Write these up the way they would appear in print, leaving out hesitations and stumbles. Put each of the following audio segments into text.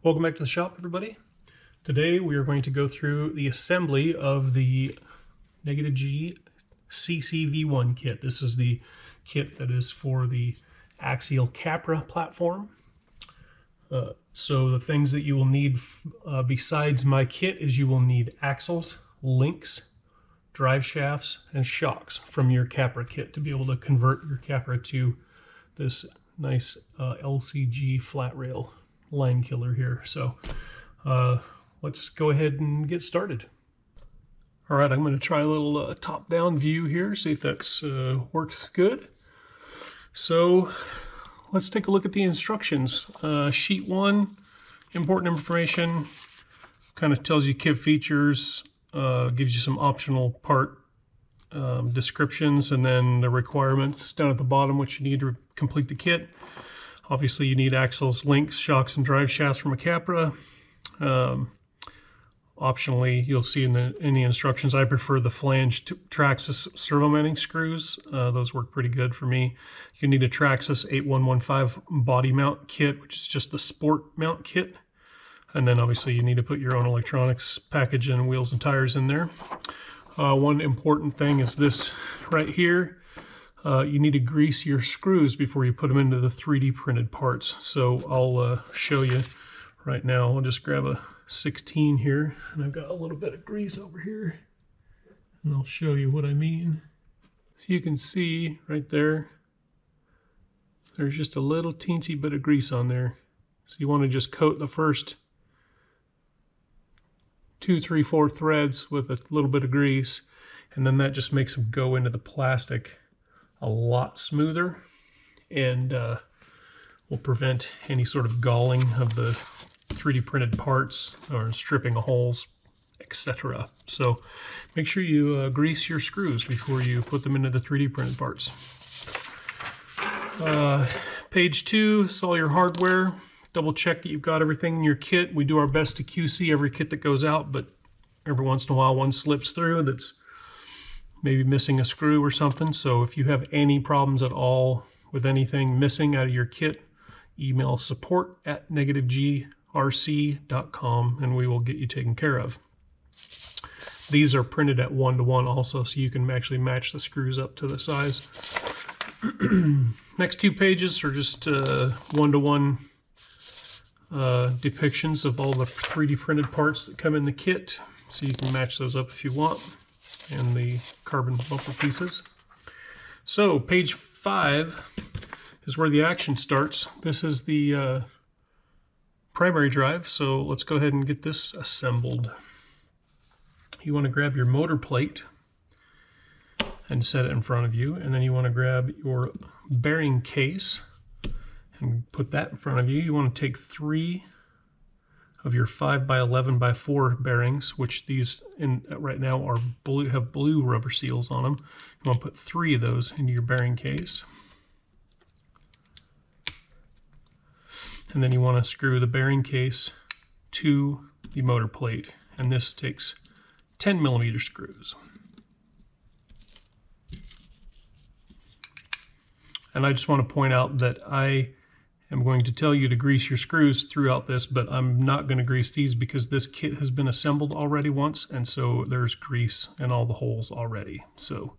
Welcome back to the shop, everybody. Today we are going to go through the assembly of the -G CCV1 kit. This is the kit that is for the axial Capra platform. So the things that you will need besides my kit is you will need axles, links, drive shafts, and shocks from your Capra kit to be able to convert your Capra to this nice LCG flat rail line killer here. So let's go ahead and get started. All right, I'm going to try a little top-down view here, see if that's works good. So let's take a look at the instructions. Sheet 1, important information, kind of tells you kit features, gives you some optional part descriptions, and then the requirements down at the bottom, which you need to complete the kit. Obviously, you need axles, links, shocks, and drive shafts from a Capra. Optionally, you'll see in the instructions, I prefer the flange Traxxas servo mounting screws. Those work pretty good for me. You need a Traxxas 8115 body mount kit, which is just the sport mount kit. And then obviously you need to put your own electronics package and wheels and tires in there. One important thing is this right here. You need to grease your screws before you put them into the 3D printed parts. So I'll show you right now. I'll just grab a 16 here, and I've got a little bit of grease over here, and I'll show you what I mean. So you can see right there, there's just a little teensy bit of grease on there. So you want to just coat the first 2, 3, 4 threads with a little bit of grease, and then that just makes them go into the plastic a lot smoother, and will prevent any sort of galling of the 3D printed parts or stripping of holes, etc. So make sure you grease your screws before you put them into the 3D printed parts. Page 2 is all your hardware. Double check that you've got everything in your kit. We do our best to QC every kit that goes out, but every once in a while one slips through that's maybe missing a screw or something. So if you have any problems at all with anything missing out of your kit, email support@negativegrc.com and we will get you taken care of. These are printed at 1:1 also, so you can actually match the screws up to the size. Next 2 pages are just 1:1 depictions of all the 3D printed parts that come in the kit, so you can match those up if you want, and the carbon bumper pieces. So page 5 is where the action starts. This is the primary drive, so let's go ahead and get this assembled. You want to grab your motor plate and set it in front of you, and then you want to grab your bearing case and put that in front of you. You want to take 3 of your 5x11x4 bearings, which these right now are blue, have blue rubber seals on them. You want to put 3 of those into your bearing case. And then you want to screw the bearing case to the motor plate. And this takes 10mm screws. And I just want to point out that I am going to tell you to grease your screws throughout this, but I'm not going to grease these because this kit has been assembled already once, and so there's grease in all the holes already. So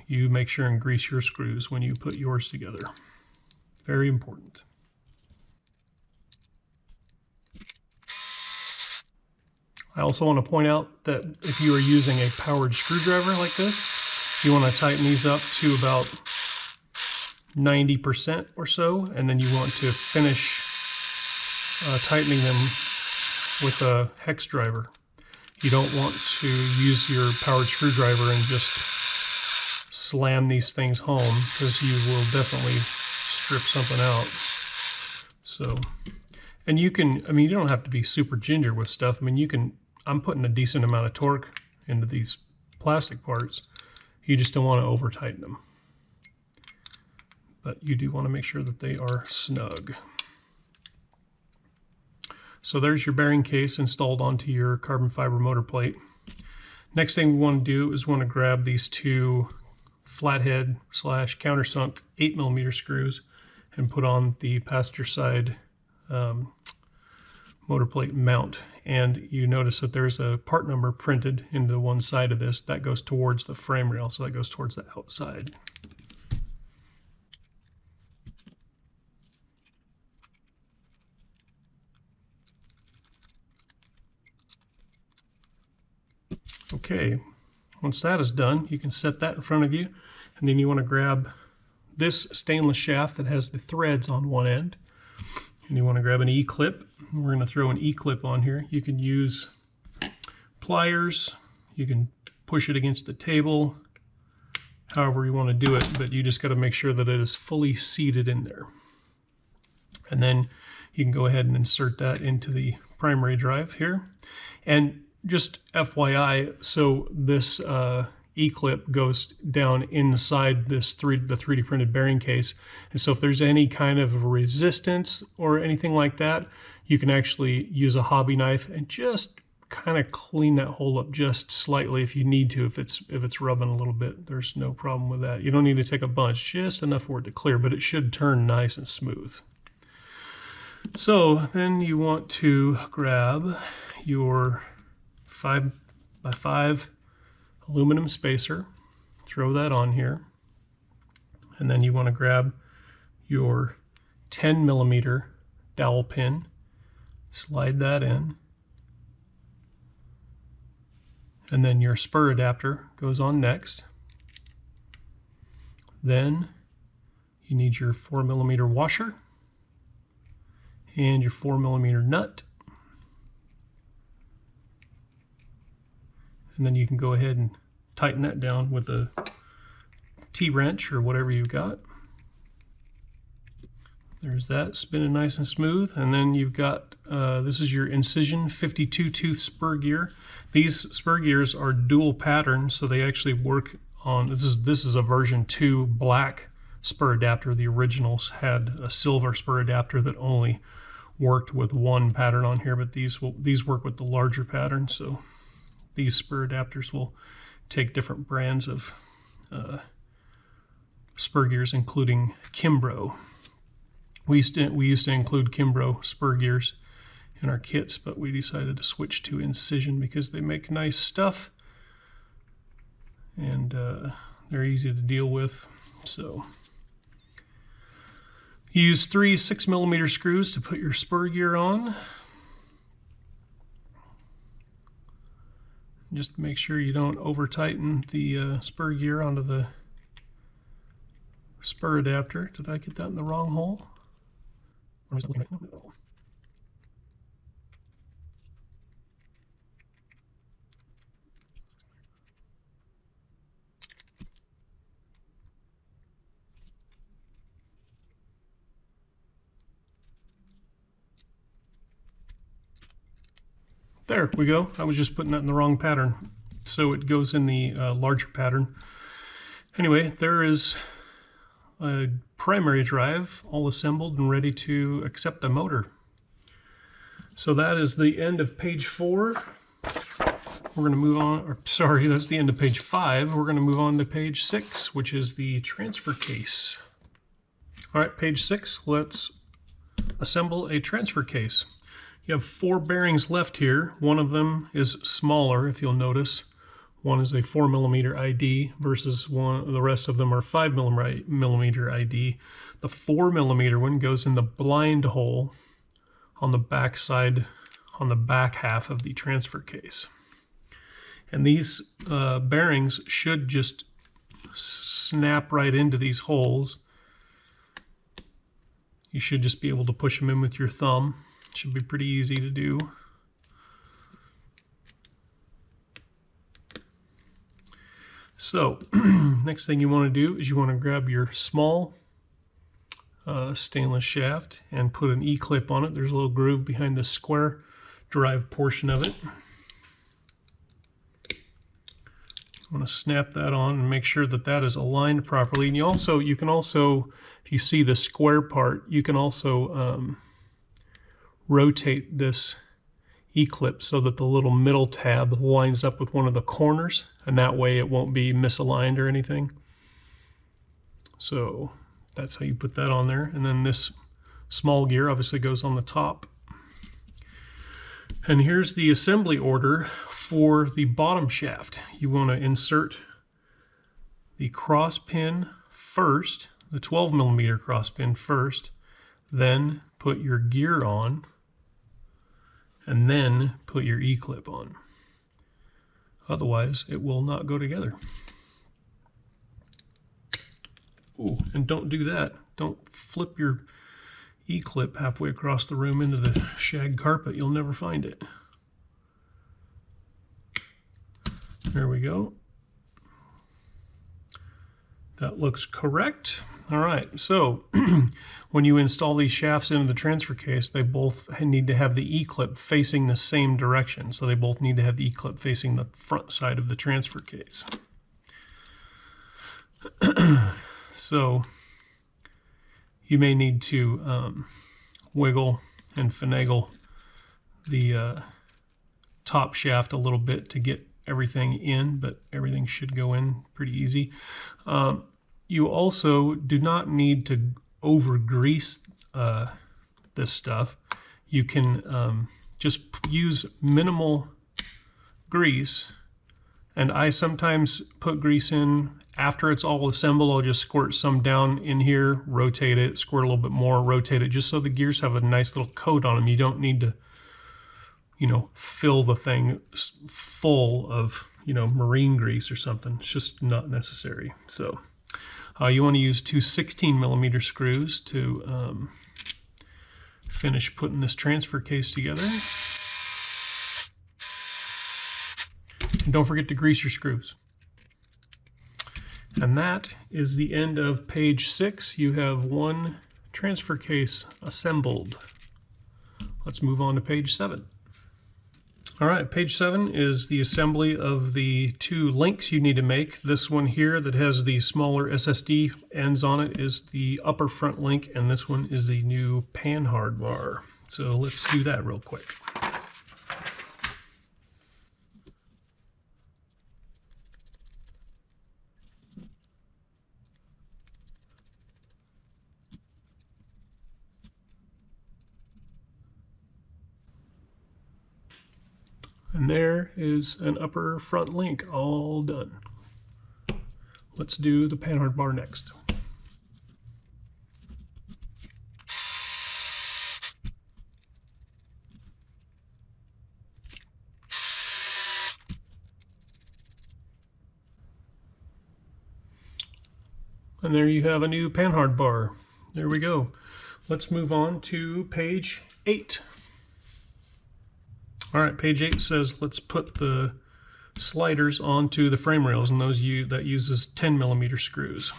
you make sure and grease your screws when you put yours together. Very important. I also want to point out that if you are using a powered screwdriver like this, you want to tighten these up to about 90% or so, and then you want to finish tightening them with a hex driver. You don't want to use your powered screwdriver and just slam these things home, because you will definitely strip something out. So, and you can, I mean, you don't have to be super ginger with stuff. I mean, you can, I'm putting a decent amount of torque into these plastic parts. You just don't want to over tighten them. But you do want to make sure that they are snug. So there's your bearing case installed onto your carbon fiber motor plate. Next thing we want to do is we want to grab these 2 flathead / countersunk 8mm screws and put on the passenger side motor plate mount, and you notice that there's a part number printed into one side of this that goes towards the frame rail, so that goes towards the outside. Okay, once that is done, you can set that in front of you, and then you want to grab this stainless shaft that has the threads on one end, and you want to grab an E-clip. We're going to throw an E-clip on here. You can use pliers, you can push it against the table, however you want to do it, but you just got to make sure that it is fully seated in there. And then you can go ahead and insert that into the primary drive here. And just FYI, so this E-clip goes down inside this the 3D printed bearing case, and so if there's any kind of resistance or anything like that, you can actually use a hobby knife and just kind of clean that hole up just slightly if you need to. If it's rubbing a little bit, there's no problem with that. You don't need to take a bunch, just enough for it to clear, but it should turn nice and smooth. So then you want to grab your 5x5 aluminum spacer, throw that on here, and then you want to grab your 10mm dowel pin, slide that in, and then your spur adapter goes on next. Then you need your 4mm washer and your 4mm nut. And then you can go ahead and tighten that down with a T-wrench or whatever you've got. There's that, spinning nice and smooth. And then you've got, this is your Incision 52 tooth spur gear. These spur gears are dual pattern, so they actually work on, this is a version 2 black spur adapter. The originals had a silver spur adapter that only worked with one pattern on here, but these work with the larger pattern. So these spur adapters will take different brands of spur gears, including Kimbrough. We used to include Kimbrough spur gears in our kits, but we decided to switch to Incision because they make nice stuff and they're easy to deal with. So you use 3 6mm screws to put your spur gear on. Just make sure you don't over tighten the spur gear onto the spur adapter. Did I get that in the wrong hole? Or was I looking at the hole? There we go. I was just putting that in the wrong pattern. So it goes in the larger pattern. Anyway, there is a primary drive all assembled and ready to accept a motor. So that is the end of page 4. We're going to move on, or sorry, that's the end of page 5. We're going to move on to page 6, which is the transfer case. All right, page 6, let's assemble a transfer case. You have 4 bearings left here. One of them is smaller, if you'll notice. One is a 4mm ID versus the rest of them are 5mm ID. The 4mm one goes in the blind hole on the back side, on the back half of the transfer case. And these bearings should just snap right into these holes. You should just be able to push them in with your thumb. Should be pretty easy to do. So next thing you want to do is you want to grab your small stainless shaft and put an E-clip on it. There's a little groove behind the square drive portion of it. You want to snap that on and make sure that that is aligned properly. And you can also, if you see the square part, you can also rotate this E-clip so that the little middle tab lines up with one of the corners, and that way it won't be misaligned or anything. So that's how you put that on there. And then this small gear obviously goes on the top. And here's the assembly order for the bottom shaft. You want to insert the cross pin first, the 12mm cross pin first, then put your gear on, and then put your E-clip on. Otherwise, it will not go together. Ooh, and don't do that. Don't flip your E-clip halfway across the room into the shag carpet. You'll never find it. There we go. That looks correct. All right, so when you install these shafts into the transfer case, they both need to have the E-clip facing the same direction. So they both need to have the E-clip facing the front side of the transfer case. So you may need to wiggle and finagle the top shaft a little bit to get everything in, but everything should go in pretty easy. You also do not need to over grease this stuff. You can just use minimal grease, and I sometimes put grease in after it's all assembled. I'll just squirt some down in here, rotate it, squirt a little bit more, rotate it, just so the gears have a nice little coat on them. You don't need to, you know, fill the thing full of, you know, marine grease or something. It's just not necessary. So you want to use two 16mm screws to finish putting this transfer case together. And don't forget to grease your screws. And that is the end of page 6. You have one transfer case assembled. Let's move on to page 7. All right, page 7 is the assembly of the two links you need to make. This one here that has the smaller SSD ends on it is the upper front link, and this one is the new panhard bar. So let's do that real quick. And there is an upper front link all done. Let's do the panhard bar next. And there you have a new panhard bar. There we go. Let's move on to page 8. All right, page 8 says let's put the sliders onto the frame rails, and that uses 10mm screws.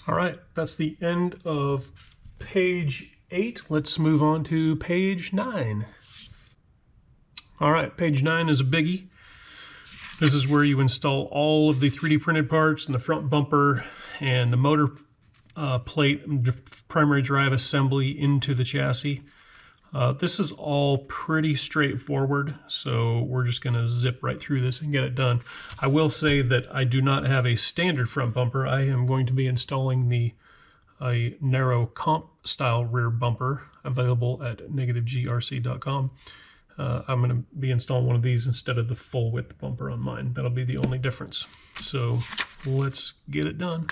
All right, that's the end of page 8. Let's move on to page 9. All right, page 9 is a biggie. This is where you install all of the 3D printed parts and the front bumper and the motor plate and primary drive assembly into the chassis. This is all pretty straightforward, so we're just going to zip right through this and get it done. I will say that I do not have a standard front bumper. I am going to be installing a narrow comp style rear bumper available at -grc.com. I'm going to be installing one of these instead of the full width bumper on mine. That'll be the only difference. So let's get it done.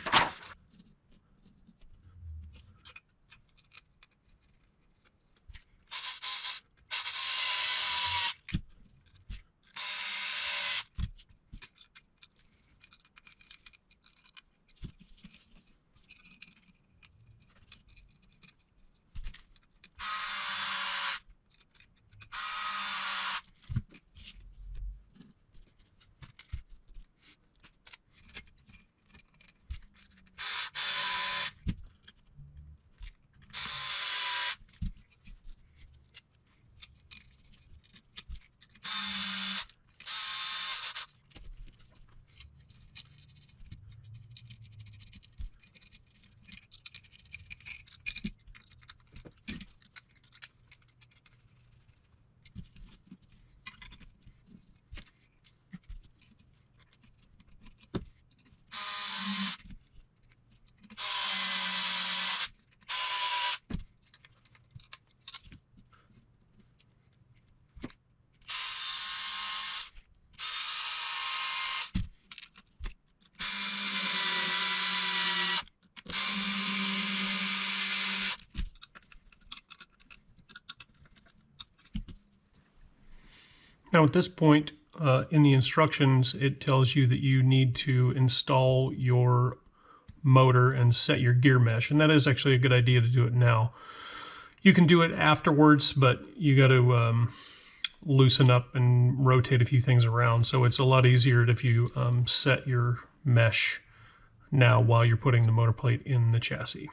Now at this point in the instructions, it tells you that you need to install your motor and set your gear mesh, and that is actually a good idea to do it now. You can do it afterwards, but you got to loosen up and rotate a few things around, so it's a lot easier if you set your mesh now while you're putting the motor plate in the chassis.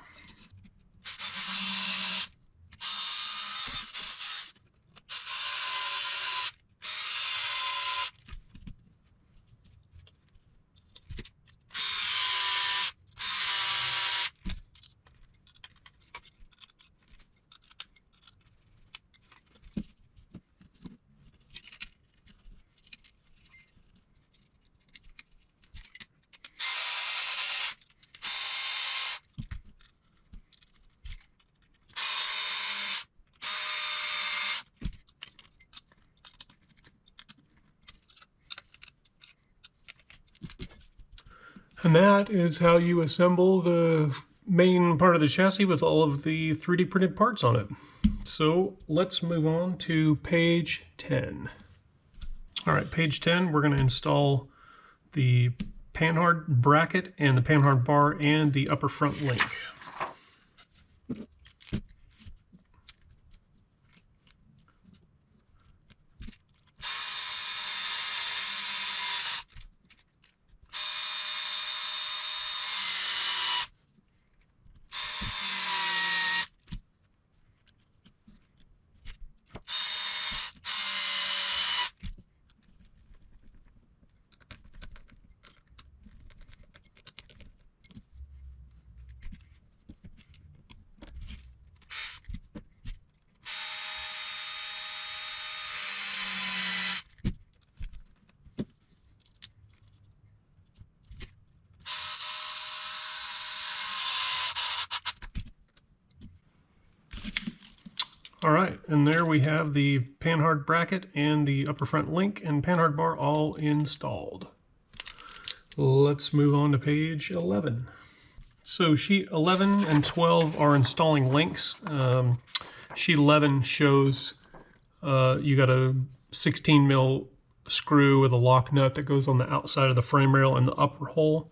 And that is how you assemble the main part of the chassis with all of the 3D printed parts on it. So let's move on to page 10. All right, page 10, we're going to install the panhard bracket and the panhard bar and the upper front link. All right, and there we have the panhard bracket and the upper front link and panhard bar all installed. Let's move on to page 11. So sheet 11 and 12 are installing links. Sheet 11 shows you got a 16 mil screw with a lock nut that goes on the outside of the frame rail and the upper hole.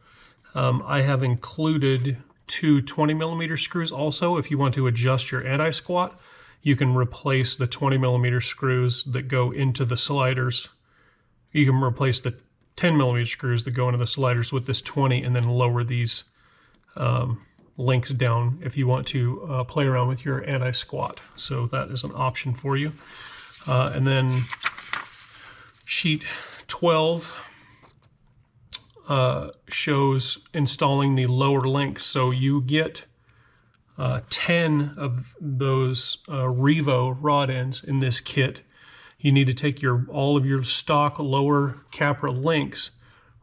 I have included two 20 millimeter screws also. If you want to adjust your anti-squat, you can replace the 20 millimeter screws that go into the sliders. You can replace the 10 millimeter screws that go into the sliders with this 20 and then lower these links down if you want to play around with your anti-squat. So that is an option for you. And then sheet 12 shows installing the lower links. So you get 10 of those Revo rod ends in this kit. You need to take all of your stock lower Capra links,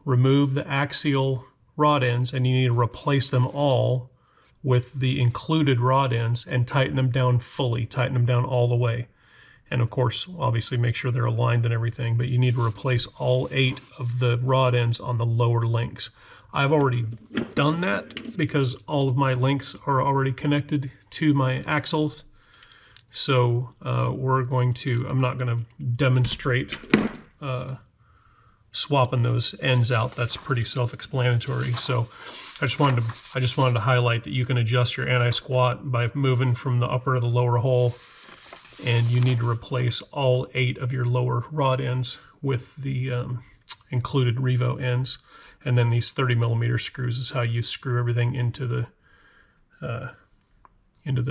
remove the axial rod ends, and you need to replace them all with the included rod ends and tighten them down fully, tighten them down all the way. And of course, obviously make sure they're aligned and everything, but you need to replace all 8 of the rod ends on the lower links. I've already done that because all of my links are already connected to my axles. So I'm not going to demonstrate swapping those ends out. That's pretty self-explanatory. So I just wanted to highlight that you can adjust your anti-squat by moving from the upper to the lower hole, and you need to replace all 8 of your lower rod ends with the included Revo ends. And then these 30 millimeter screws is how you screw everything into the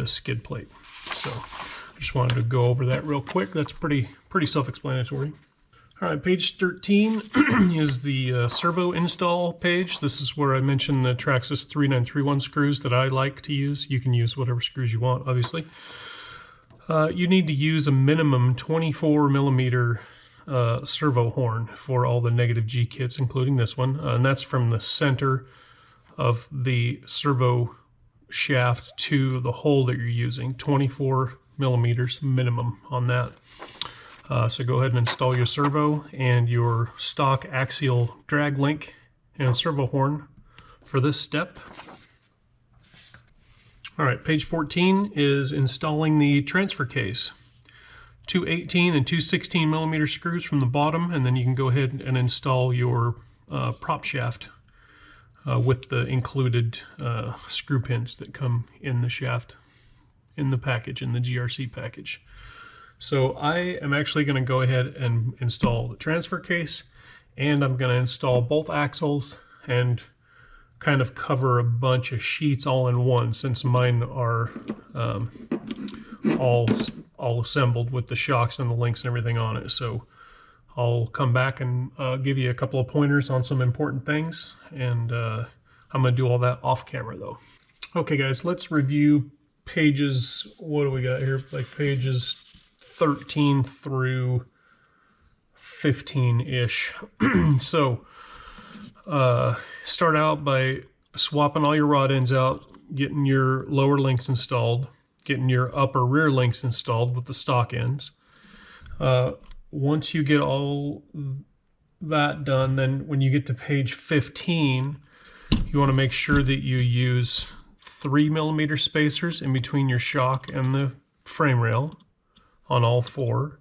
skid plate. So I just wanted to go over that real quick. That's pretty self-explanatory. All right, page 13 is the Servo install page. This is where I mentioned the Traxxas 3931 screws that I like to use. You can use whatever screws you want, obviously. You need to use a minimum 24 millimeter servo horn for all the negative G kits, including this one, and that's from the center of the servo shaft to the hole that you're using. 24 millimeters minimum on that. So go ahead and install your servo and your stock axial drag link and servo horn for this step. All right, page 14 is installing the transfer case. two 18 and two 16 millimeter screws from the bottom, and then you can go ahead and install your prop shaft with the included screw pins that come in the shaft in the package, in the GRC package. So I am actually going to go ahead and install the transfer case, and I'm going to install both axles and kind of cover a bunch of sheets all in one, since mine are all assembled with the shocks and the links and everything on it. So I'll come back and give you a couple of pointers on some important things, and I'm going to do all that off camera though. Okay guys, let's review pages, what do we got here, like pages 13 through 15-ish. So start out by swapping all your rod ends out, getting your lower links installed, getting your upper rear links installed with the stock ends. Once you get all that done, then when you get to page 15, you want to make sure that you use 3 millimeter spacers in between your shock and the frame rail on all four.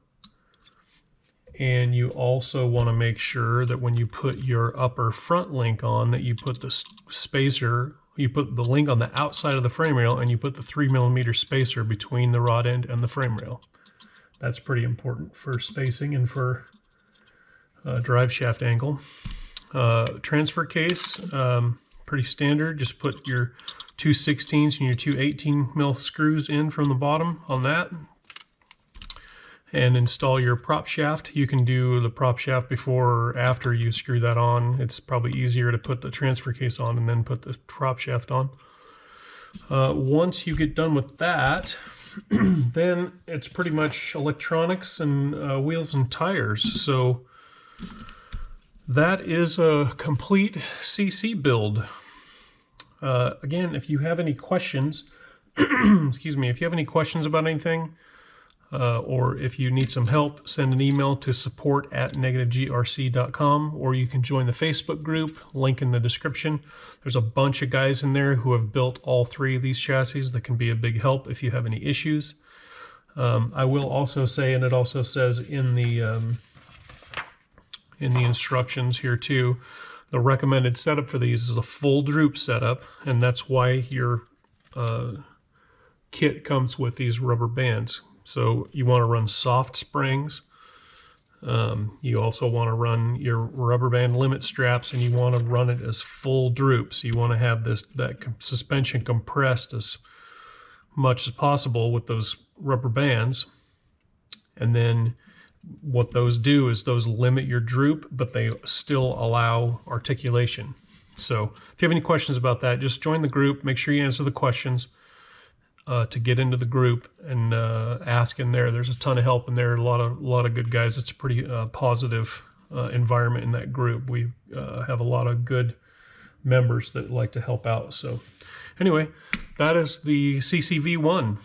And you also want to make sure that when you put your upper front link on, that you put the spacer, you put the link on the outside of the frame rail, and you put the 3 millimeter spacer between the rod end and the frame rail. That's pretty important for spacing and for drive shaft angle. Transfer case, pretty standard. Just put your two 16s and your two 18 mil screws in from the bottom on that, and install your prop shaft. You can do the prop shaft before or after you screw that on. It's probably easier to put the transfer case on and then put the prop shaft on. Once you get done with that, then it's pretty much electronics and wheels and tires. So that is a complete CC build. Again, if you have any questions, excuse me, if you have any questions about anything, or if you need some help, send an email to support@negativegrc.com, or you can join the Facebook group, link in the description. There's a bunch of guys in there who have built all three of these chassis that can be a big help if you have any issues. I will also say, and it also says in the instructions here too, the recommended setup for these is a full droop setup, and that's why your kit comes with these rubber bands. So you want to run soft springs. You also want to run your rubber band limit straps, and you want to run it as full droop. So you want to have that suspension compressed as much as possible with those rubber bands. And then what those do is those limit your droop, but they still allow articulation. So if you have any questions about that, just join the group. Make sure you answer the questions to get into the group, and ask in there. There's a ton of help in there. A lot of good guys. It's a pretty positive environment in that group. We have a lot of good members that like to help out. So anyway, that is the CCV1.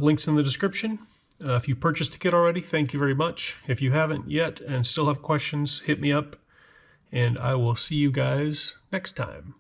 Links in the description. If you purchased a kit already, thank you very much. If you haven't yet and still have questions, hit me up, and I will see you guys next time.